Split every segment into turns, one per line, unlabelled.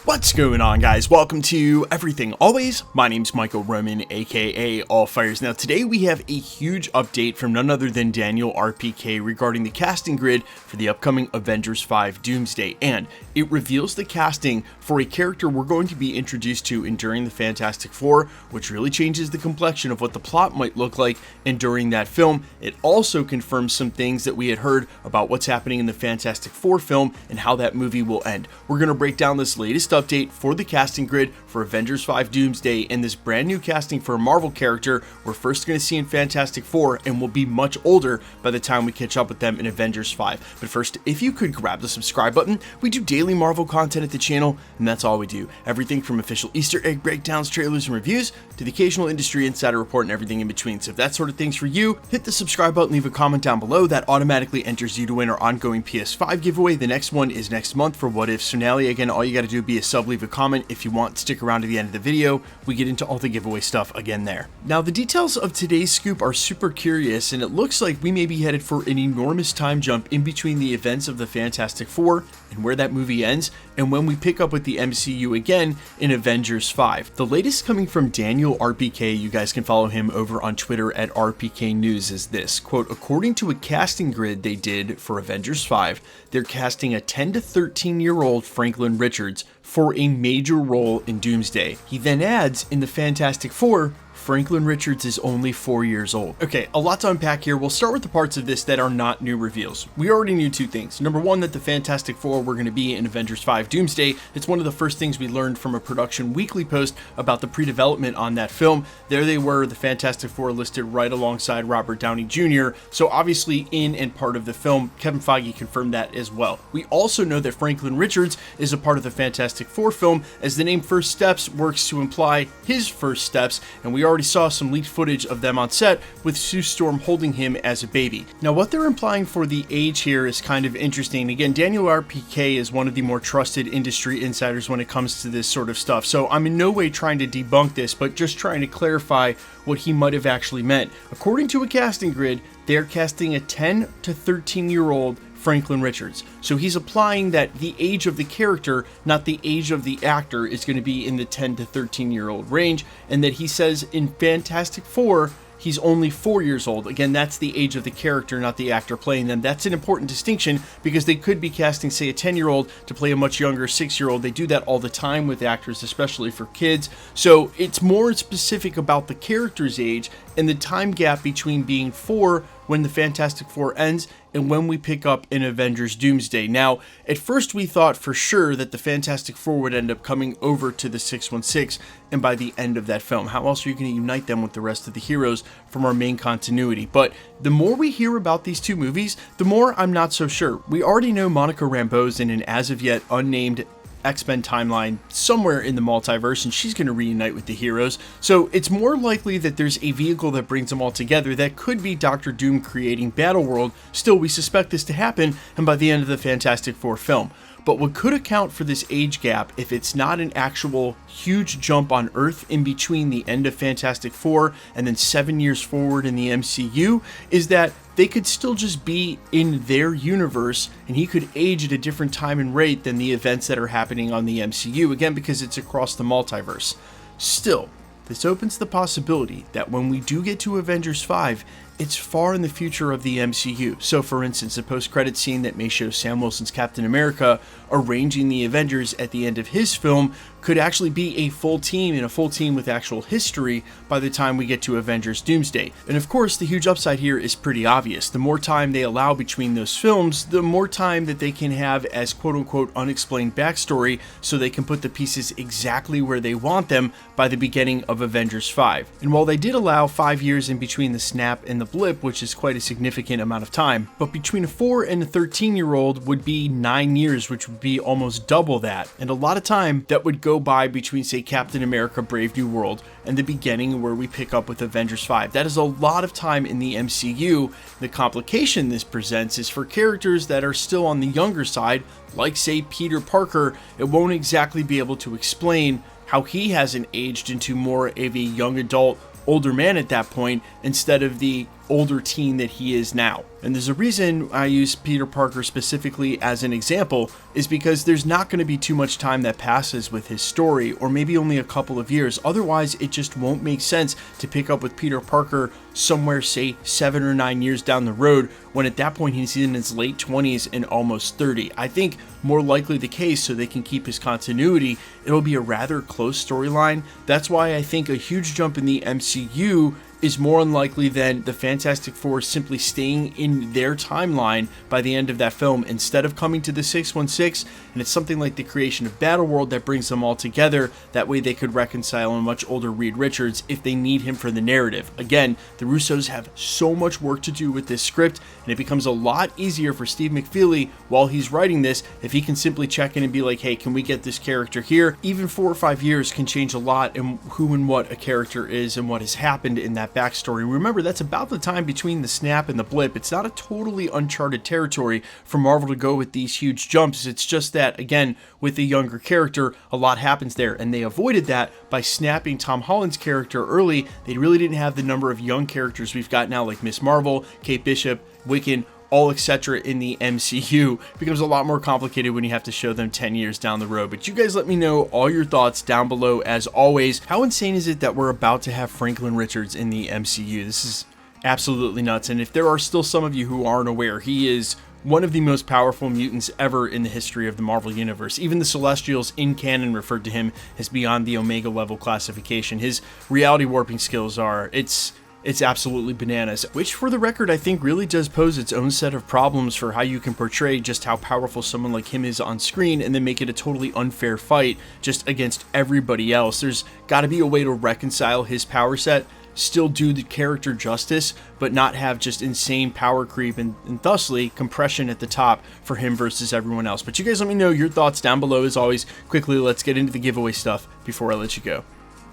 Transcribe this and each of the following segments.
What's going on, guys? Welcome to Everything Always. My name's Michael Roman, aka All Fires. Now today we have a huge update from none other than Daniel RPK regarding the casting grid for the upcoming Avengers 5 Doomsday, and it reveals the casting for a character we're going to be introduced to enduring the Fantastic Four, which really changes the complexion of what the plot might look like enduring that film. It also confirms some things that we had heard about what's happening in the Fantastic Four film and how that movie will end. We're going to break down this latest update for the casting grid for Avengers 5 Doomsday and this brand new casting for a Marvel character we're first going to see in Fantastic Four and will be much older by the time we catch up with them in Avengers 5. But first, if you could grab the subscribe button. We do daily Marvel content at the channel, and that's all we do. Everything from official Easter egg breakdowns, trailers, and reviews to the occasional industry insider report and everything in between. So if that sort of thing's for you, hit the subscribe button, leave a comment down below. That automatically enters you to win our ongoing PS5 giveaway. The next one is next month for What If. So now, again, all you got to do is be a sub, leave a comment. If you want, stick around to the end of the video. We get into all the giveaway stuff again there. Now, the details of today's scoop are super curious, and it looks like we may be headed for an enormous time jump in between the events of the Fantastic Four and where that movie ends, and when we pick up with the MCU again in Avengers 5. The latest coming from Daniel RPK, you guys can follow him over on Twitter at RPK News, is this, quote, according to a casting grid they did for Avengers 5, they're casting a 10 to 13-year-old Franklin Richards for a major role in Doomsday. He then adds, in the Fantastic Four, Franklin Richards is only 4 years old. Okay, a lot to unpack here. We'll start with the parts of this that are not new reveals. We already knew two things. Number one, that the Fantastic Four were going to be in Avengers 5 Doomsday. It's one of the first things we learned from a Production Weekly post about the pre-development on that film. There they were, the Fantastic Four listed right alongside Robert Downey Jr., so obviously in and part of the film. Kevin Feige confirmed that as well. We also know that Franklin Richards is a part of the Fantastic Four film, as the name First Steps works to imply his first steps, and we already saw some leaked footage of them on set with Sue Storm holding him as a baby. Now, what they're implying for the age here is kind of interesting. Again, Daniel RPK is one of the more trusted industry insiders when it comes to this sort of stuff, so I'm in no way trying to debunk this, but just trying to clarify what he might have actually meant. According to a casting grid, they're casting a 10 to 13-year-old Franklin Richards. So he's applying that the age of the character, not the age of the actor, is going to be in the 10 to 13-year-old range, and that he says in Fantastic Four, he's only 4 years old. Again, that's the age of the character, not the actor playing them. That's an important distinction because they could be casting, say, a 10-year-old to play a much younger 6-year-old. They do that all the time with actors, especially for kids. So it's more specific about the character's age and the time gap between being 4 when the Fantastic Four ends and when we pick up in Avengers Doomsday. Now, at first we thought for sure that the Fantastic Four would end up coming over to the 616 and by the end of that film. How else are you going to unite them with the rest of the heroes from our main continuity? But the more we hear about these two movies, the more I'm not so sure. We already know Monica Rambeau's in an as of yet unnamed X-Men timeline somewhere in the multiverse, and she's going to reunite with the heroes. So it's more likely that there's a vehicle that brings them all together. That could be Doctor Doom creating Battleworld. Still, we suspect this to happen, and by the end of the Fantastic Four film. But what could account for this age gap, if it's not an actual huge jump on Earth in between the end of Fantastic Four and then 7 years forward in the MCU, is that they could still just be in their universe, and he could age at a different time and rate than the events that are happening on the MCU, again, because it's across the multiverse. Still, this opens the possibility that when we do get to Avengers 5, it's far in the future of the MCU. So for instance, a post-credit scene that may show Sam Wilson's Captain America arranging the Avengers at the end of his film could actually be a full team, and a full team with actual history by the time we get to Avengers Doomsday. And of course, the huge upside here is pretty obvious. The more time they allow between those films, the more time that they can have as quote-unquote unexplained backstory, so they can put the pieces exactly where they want them by the beginning of Avengers 5. And while they did allow 5 years in between the snap and the blip, which is quite a significant amount of time, but between a 4 and a 13-year-old would be 9 years, which would be almost double that. And a lot of time that would go by between, say, Captain America Brave New World and the beginning where we pick up with Avengers 5. That is a lot of time in the MCU. The complication this presents is for characters that are still on the younger side, like, say, Peter Parker. It won't exactly be able to explain how he hasn't aged into more of a young adult older man at that point, instead of the older teen that he is now. And there's a reason I use Peter Parker specifically as an example, is because there's not going to be too much time that passes with his story, or maybe only a couple of years. Otherwise, it just won't make sense to pick up with Peter Parker somewhere, say, 7 or 9 years down the road, when at that point he's in his late 20s and almost 30. I think more likely the case, so they can keep his continuity, it'll be a rather close storyline. That's why I think a huge jump in the MCU is more unlikely than the Fantastic Four simply staying in their timeline by the end of that film instead of coming to the 616, and it's something like the creation of Battleworld that brings them all together. That way they could reconcile a much older Reed Richards if they need him for the narrative. Again, the Russos have so much work to do with this script, and it becomes a lot easier for Steve McFeely while he's writing this if he can simply check in and be like, hey, can we get this character here? Even 4 or 5 years can change a lot in who and what a character is and what has happened in that backstory. Remember, that's about the time between the snap and the blip. It's not a totally uncharted territory for Marvel to go with these huge jumps. It's just that, again, with a younger character, a lot happens there, and they avoided that by snapping Tom Holland's character early. They really didn't have the number of young characters we've got now, like Miss Marvel, Kate Bishop, Wiccan, all etc. in the MCU. It becomes a lot more complicated when you have to show them 10 years down the road. But you guys let me know all your thoughts down below as always. How insane is it that we're about to have Franklin Richards in the MCU? This is absolutely nuts. And if there are still some of you who aren't aware, he is one of the most powerful mutants ever in the history of the Marvel Universe. Even the Celestials in canon referred to him as beyond the Omega level classification. His reality warping skills are, it's absolutely bananas, which for the record I think really does pose its own set of problems for how you can portray just how powerful someone like him is on screen and then make it a totally unfair fight just against everybody else. There's got to be a way to reconcile his power set, still do the character justice, but not have just insane power creep and thusly compression at the top for him versus everyone else. But you guys let me know your thoughts down below as always. Quickly, let's get into the giveaway stuff before I let you go.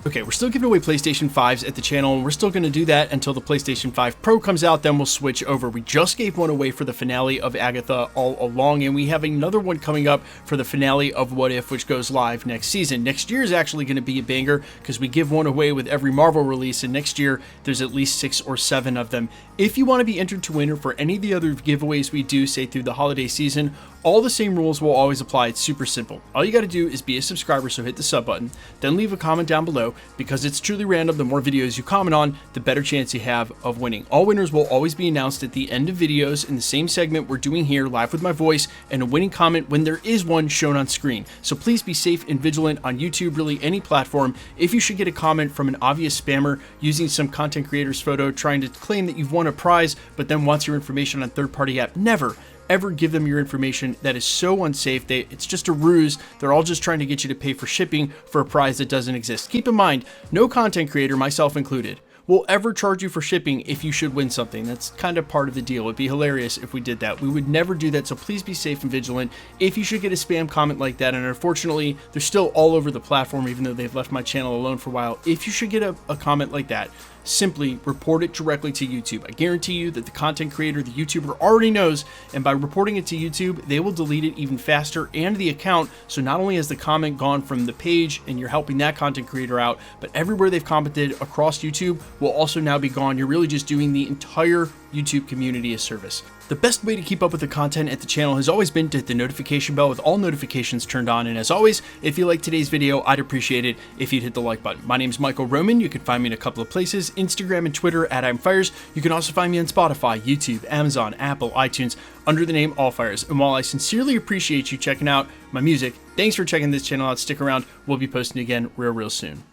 Okay, we're still giving away PlayStation 5s at the channel, and we're still going to do that until the PlayStation 5 Pro comes out, then we'll switch over. We just gave one away for the finale of Agatha All Along, and we have another one coming up for the finale of What If, which goes live next season. Next year is actually going to be a banger, because we give one away with every Marvel release, and next year there's at least 6 or 7 of them. If you want to be entered to win or for any of the other giveaways we do, say through the holiday season, all the same rules will always apply. It's super simple. All you got to do is be a subscriber, so hit the sub button, then leave a comment down below. Because it's truly random, the more videos you comment on, the better chance you have of winning. All winners will always be announced at the end of videos in the same segment we're doing here, live with my voice, and a winning comment when there is one shown on screen. So please be safe and vigilant on YouTube, really any platform. If you should get a comment from an obvious spammer using some content creator's photo trying to claim that you've won a prize, but then wants your information on third-party app, never ever give them your information. That is so unsafe. It's just a ruse. They're all just trying to get you to pay for shipping for a prize that doesn't exist. Keep in mind, no content creator, myself included, will ever charge you for shipping if you should win something. That's kind of part of the deal. It'd be hilarious if we did that. We would never do that, so please be safe and vigilant. If you should get a spam comment like that, and unfortunately, they're still all over the platform, even though they've left my channel alone for a while. If you should get a comment like that, simply report it directly to YouTube. I guarantee you that the content creator, the YouTuber, already knows, and by reporting it to YouTube, they will delete it even faster and the account. So not only has the comment gone from the page and you're helping that content creator out, but everywhere they've commented across YouTube will also now be gone. You're really just doing the entire YouTube community a service. The best way to keep up with the content at the channel has always been to hit the notification bell with all notifications turned on. And as always, if you like today's video, I'd appreciate it if you'd hit the like button. My name is Michael Roman. You can find me in a couple of places, Instagram and Twitter at I'mFires. You can also find me on Spotify, YouTube, Amazon, Apple, iTunes, under the name AllFires. And while I sincerely appreciate you checking out my music, thanks for checking this channel out. Stick around. We'll be posting again real soon.